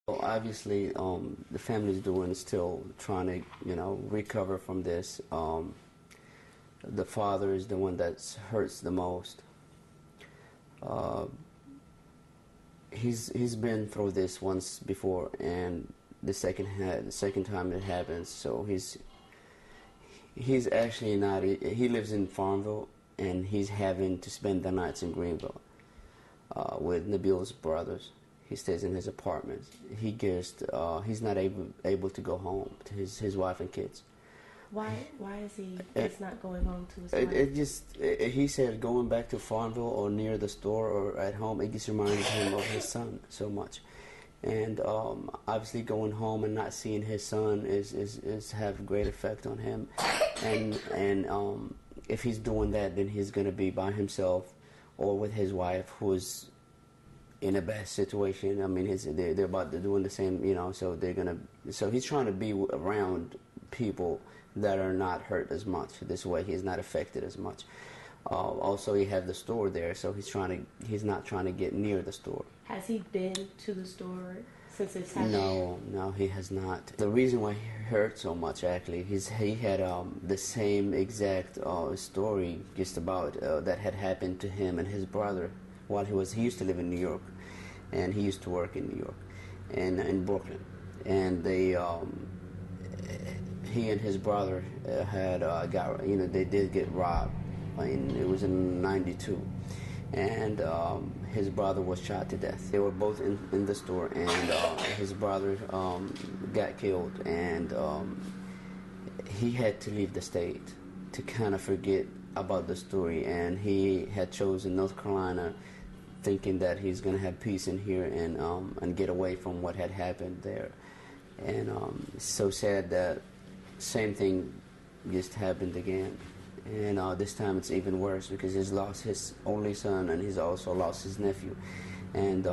Well, obviously, the family's doing still trying to, recover from this. The father is the one that hurts the most. Uh, he's been through this once before, and the second time it happens. So he's actually not. He lives in Farmville, and he's having to spend the nights in Greenville with Nabil's brothers. He stays in his apartment. He's not able to go home to his wife and kids. Why is he's not going home to his wife? He said going back to Farmville or near the store or at home, it just reminds him of his son so much. And obviously going home and not seeing his son is have a great effect on him. And if he's doing that, then he's going to be by himself or with his wife, who's in a bad situation. I mean, they're about to doing the same, so he's trying to be around people that are not hurt as much. This way he's not affected as much. Also, he have the store there, so he's not trying to get near the store. Has he been to the store since it's happened? No, he has not. The reason why he hurt so much, actually, he had the same exact story just about that had happened to him and his brother while he used to live in New York, and he used to work in New York and in Brooklyn, and he and his brother they did get robbed. It was in '92, and his brother was shot to death. They were both in the store, and his brother got killed, and he had to leave the state to kind of forget about the story, and he had chosen North Carolina, thinking that he's going to have peace in here and get away from what had happened there. And it's so sad that same thing just happened again. And this time it's even worse because he's lost his only son, and he's also lost his nephew. And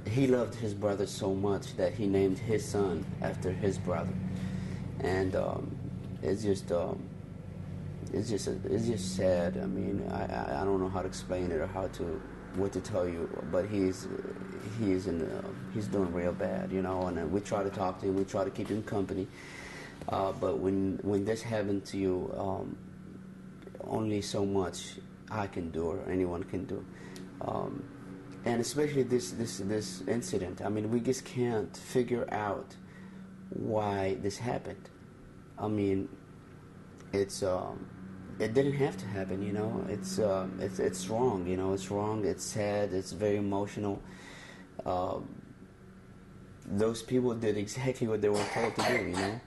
he loved his brother so much that he named his son after his brother. And it's just sad. I mean, I don't know how to explain it or what to tell you, but he's doing real bad, and we try to talk to him, we try to keep him company, but when this happened to you, only so much I can do or anyone can do, and especially this incident. I mean, we just can't figure out why this happened. I mean, it didn't have to happen, It's wrong, It's wrong. It's sad. It's very emotional. Those people did exactly what they were told to do,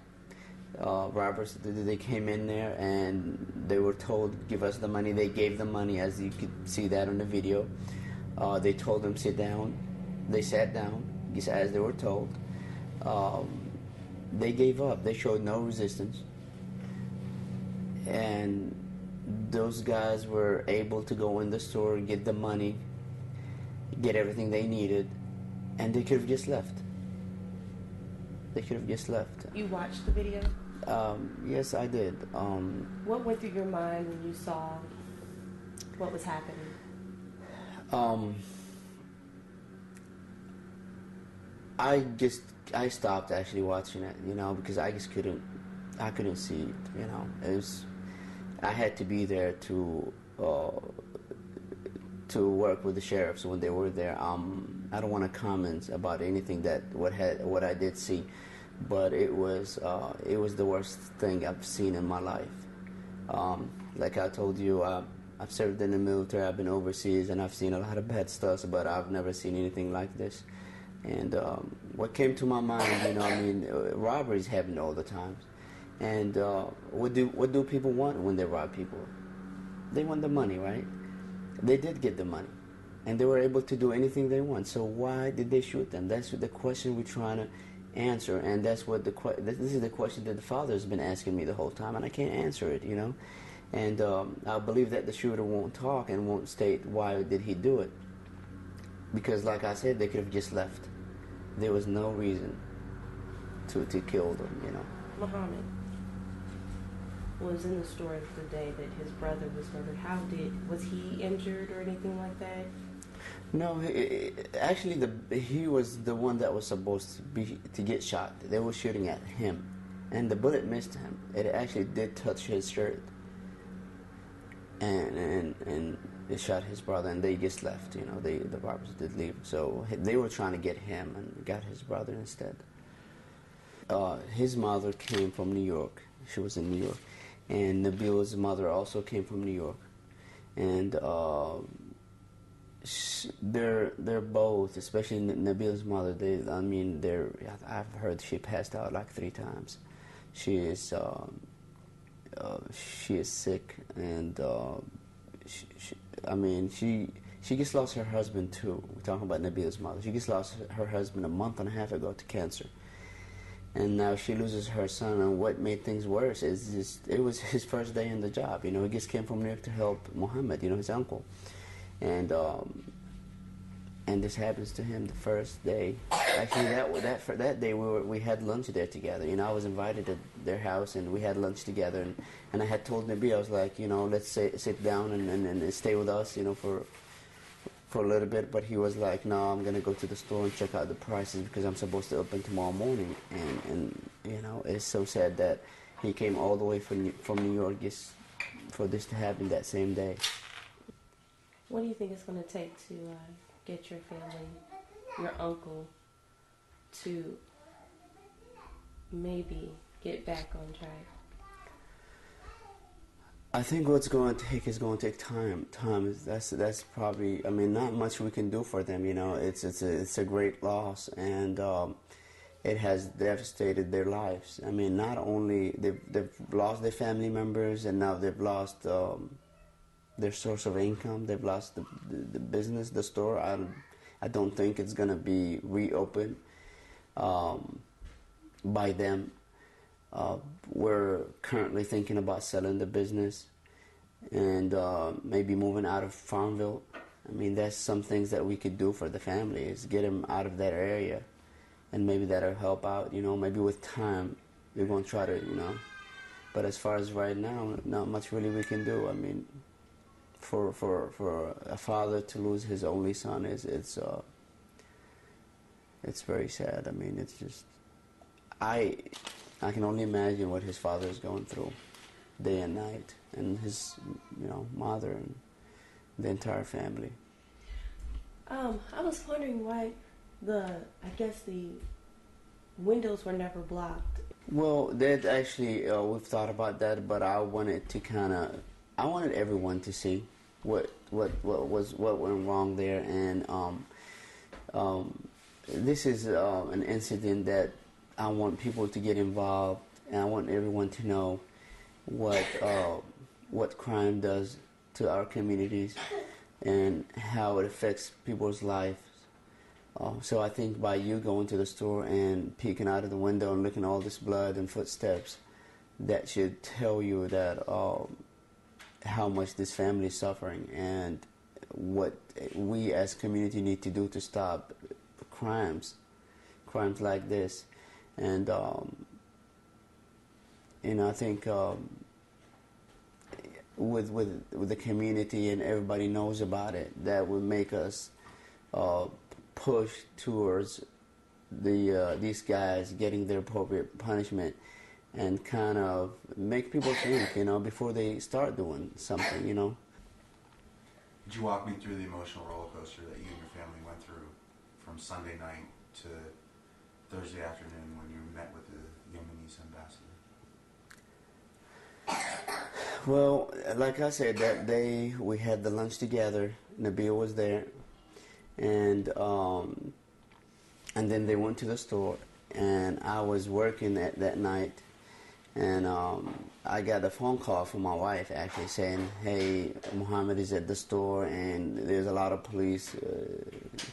Robbers, they came in there and they were told, give us the money. They gave the money, as you could see that on the video. They told them sit down. They sat down, just as they were told. They gave up. They showed no resistance. And those guys were able to go in the store, get the money, get everything they needed, and they could have just left. They could have just left. You watched the video? Yes, I did. What went through your mind when you saw what was happening? I stopped actually watching it, because I just couldn't see it, I had to be there to work with the sheriffs when they were there. I don't want to comment about anything what I did see, but it was the worst thing I've seen in my life. Like I told you, I've served in the military, I've been overseas, and I've seen a lot of bad stuff, but I've never seen anything like this. And what came to my mind, robberies happen all the time. And what do people want when they rob people? They want the money, right? They did get the money, and they were able to do anything they want. So why did they shoot them? That's the question we're trying to answer, and that's what this is the question that the father has been asking me the whole time, and I can't answer it, And I believe that the shooter won't talk and won't state why did he do it, because, like I said, they could have just left. There was no reason to kill them, Muhammad was in the store the day that his brother was murdered. Was he injured or anything like that? No, actually, he was the one that was supposed to get shot. They were shooting at him, and the bullet missed him. It actually did touch his shirt, and it shot his brother, and they just left. You know, the robbers did leave. So they were trying to get him, and got his brother instead. His mother came from New York. She was in New York, and Nabil's mother also came from New York, and they're both, especially Nabil's mother. I've heard she passed out like 3 times. She is sick, and she just lost her husband too. We're talking about Nabil's mother. She just lost her husband a month and a half ago to cancer. And now she loses her son, and what made things worse is it was his first day in the job. You know, he just came from New York to help Muhammad, you know, his uncle. And this happens to him the first day. Actually, that day we had lunch there together. You know, I was invited to their house, and we had lunch together. And I had told Nabi, I was like, you know, let's sit down and stay with us, you know, for a little bit. But he was like, no, I'm gonna go to the store and check out the prices because I'm supposed to open tomorrow morning. And you know, it's so sad that he came all the way from New York just for this to happen that same day. What do you think it's going to take to get your family, your uncle, to maybe get back on track? I think what's going to take is going to take time. That's probably. I mean, not much we can do for them. You know, it's a great loss, and it has devastated their lives. I mean, not only they've lost their family members, and now they've lost their source of income. They've lost the business, the store. I don't think it's gonna be reopened by them. We're currently thinking about selling the business and maybe moving out of Farmville. I mean, that's some things that we could do for the family, is get them out of that area, and maybe that'll help out. You know, maybe with time we're going to try to, you know. But as far as right now, not much really we can do. I mean, for a father to lose his only son it's very sad. I mean, it's just I can only imagine what his father is going through day and night, and his, you know, mother and the entire family. I was wondering why the windows were never blocked. Well, that actually we've thought about that, but I wanted everyone to see what went wrong there, and this is an incident that I want people to get involved, and I want everyone to know what crime does to our communities and how it affects people's lives. So I think by you going to the store and peeking out of the window and looking at all this blood and footsteps, that should tell you that how much this family is suffering, and what we as community need to do to stop crimes like this. And you know, I think with the community and everybody knows about it, that would make us push towards these guys getting their appropriate punishment, and kind of make people think, you know, before they start doing something, you know. Could you walk me through the emotional roller coaster that you and your family went through from Sunday night to Thursday afternoon when you met with the Yemenis ambassador? Well, like I said, that day we had the lunch together. Nabil was there, and then they went to the store, and I was working that night, and I got a phone call from my wife actually saying, hey, Muhammad is at the store, and there's a lot of police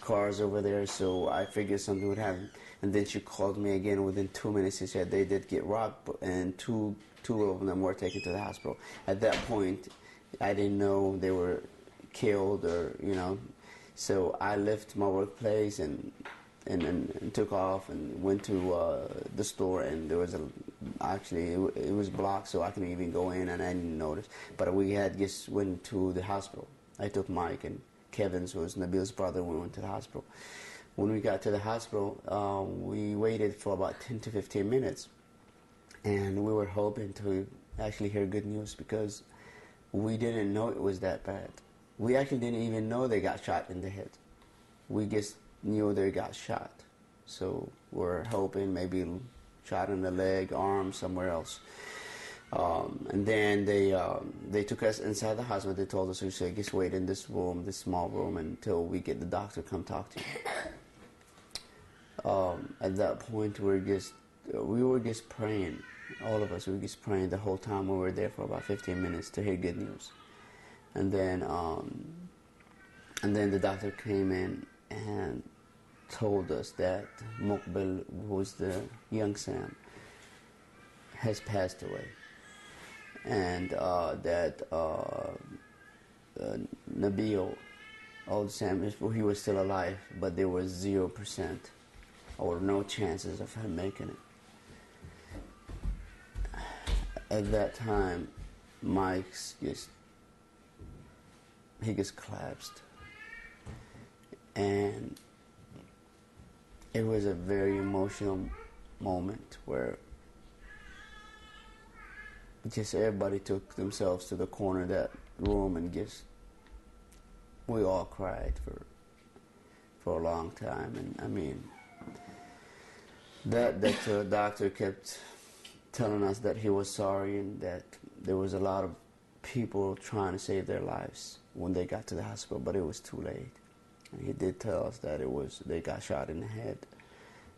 cars over there, so I figured something would happen. And then she called me again within 2 minutes. She said they did get robbed, and two of them were taken to the hospital. At that point, I didn't know they were killed, or, you know. So I left my workplace and took off and went to the store, and there was it was blocked, so I couldn't even go in, and I didn't notice. But we had just went to the hospital. I took Mike and Kevin's, who was Nabil's brother. We went to the hospital. When we got to the hospital, we waited for about 10 to 15 minutes, and we were hoping to actually hear good news because we didn't know it was that bad. We actually didn't even know they got shot in the head. We just knew they got shot. So we're hoping maybe shot in the leg, arm, somewhere else. And then they took us inside the hospital. They told us, we said, just wait in this room, this small room, until we get the doctor to come talk to you. At that point, we were just praying. All of us, we were just praying the whole time. We were there for about 15 minutes to hear good news. And then the doctor came in and told us that Mukbil, who was the young Sam, has passed away. And that Nabil, old Sam, he was still alive, but there was 0% or no chances of him making it. At that time, Mike's he just collapsed. And it was a very emotional moment where just everybody took themselves to the corner of that room and we all cried for a long time. And I mean, that doctor kept telling us that he was sorry and that there was a lot of people trying to save their lives when they got to the hospital, but it was too late. And he did tell us that they got shot in the head,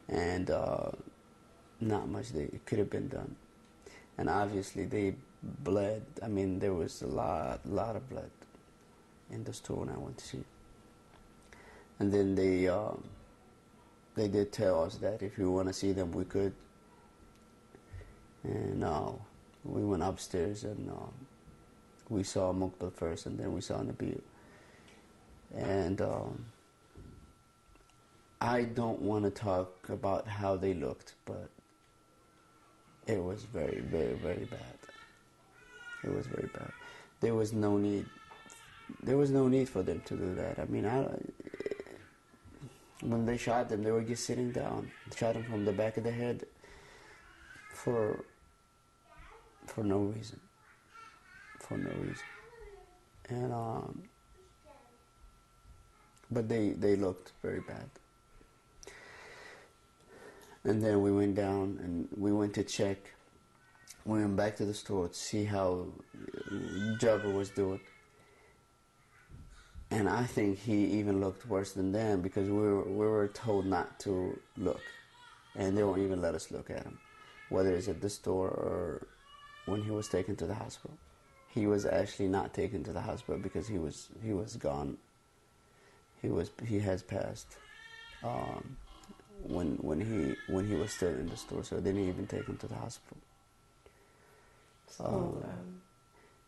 and not much could have been done. And obviously they bled. I mean, there was a lot of blood in the store when I went to see. And then they did tell us that if you want to see them, we could. And we went upstairs and we saw Mukbil first, and then we saw Nabil. And I don't want to talk about how they looked, but it was very, very, very bad. It was very bad. There was no need for them to do that. I mean, when they shot them, they were just sitting down. Shot them from the back of the head for no reason. For no reason. And but they looked very bad. And then we went down and we went to check. We went back to the store to see how Jabbar was doing. And I think he even looked worse than them because we were told not to look. And they won't even let us look at him, whether it's at the store or when he was taken to the hospital. He was actually not taken to the hospital because he was gone. He has passed when he was still in the store, so they didn't even take him to the hospital.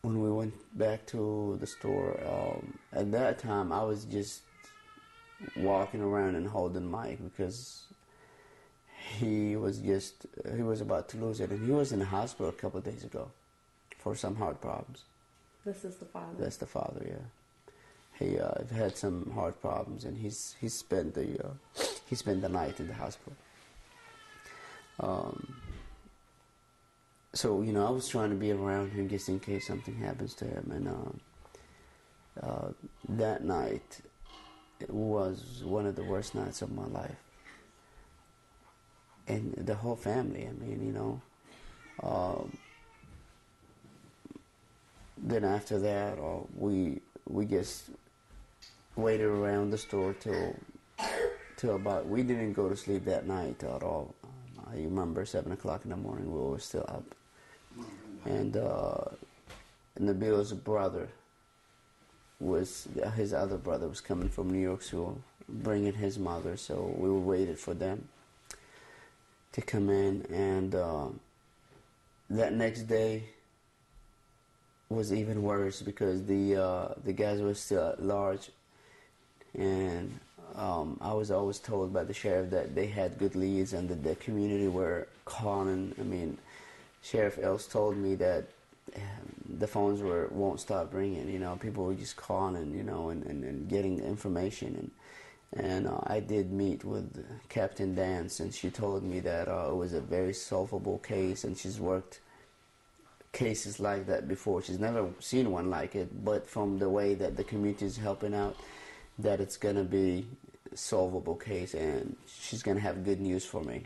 When we went back to the store, at that time I was just walking around and holding Mike because he was about to lose it, and he was in the hospital a couple of days ago for some heart problems. This is the father. That's the father, yeah. He had some heart problems, and he spent the night in the hospital. So I was trying to be around him just in case something happens to him, and that night it was one of the worst nights of my life. And the whole family, I mean, then after that, we just waited around the store till about, we didn't go to sleep that night at all. I remember 7 o'clock in the morning, we were still up. And Nabil's brother his other brother was coming from New York, so bringing his mother, so we waited for them to come in. And that next day was even worse because the guys were still at large, and I was always told by the sheriff that they had good leads and that the community were calling. I mean, Sheriff Els told me that the phones won't stop ringing. You know, people were just calling and, you know, and getting information. And I did meet with Captain Dance, and she told me that it was a very solvable case, and she's worked cases like that before. She's never seen one like it, but from the way that the community is helping out, that it's going to be a solvable case, and she's going to have good news for me.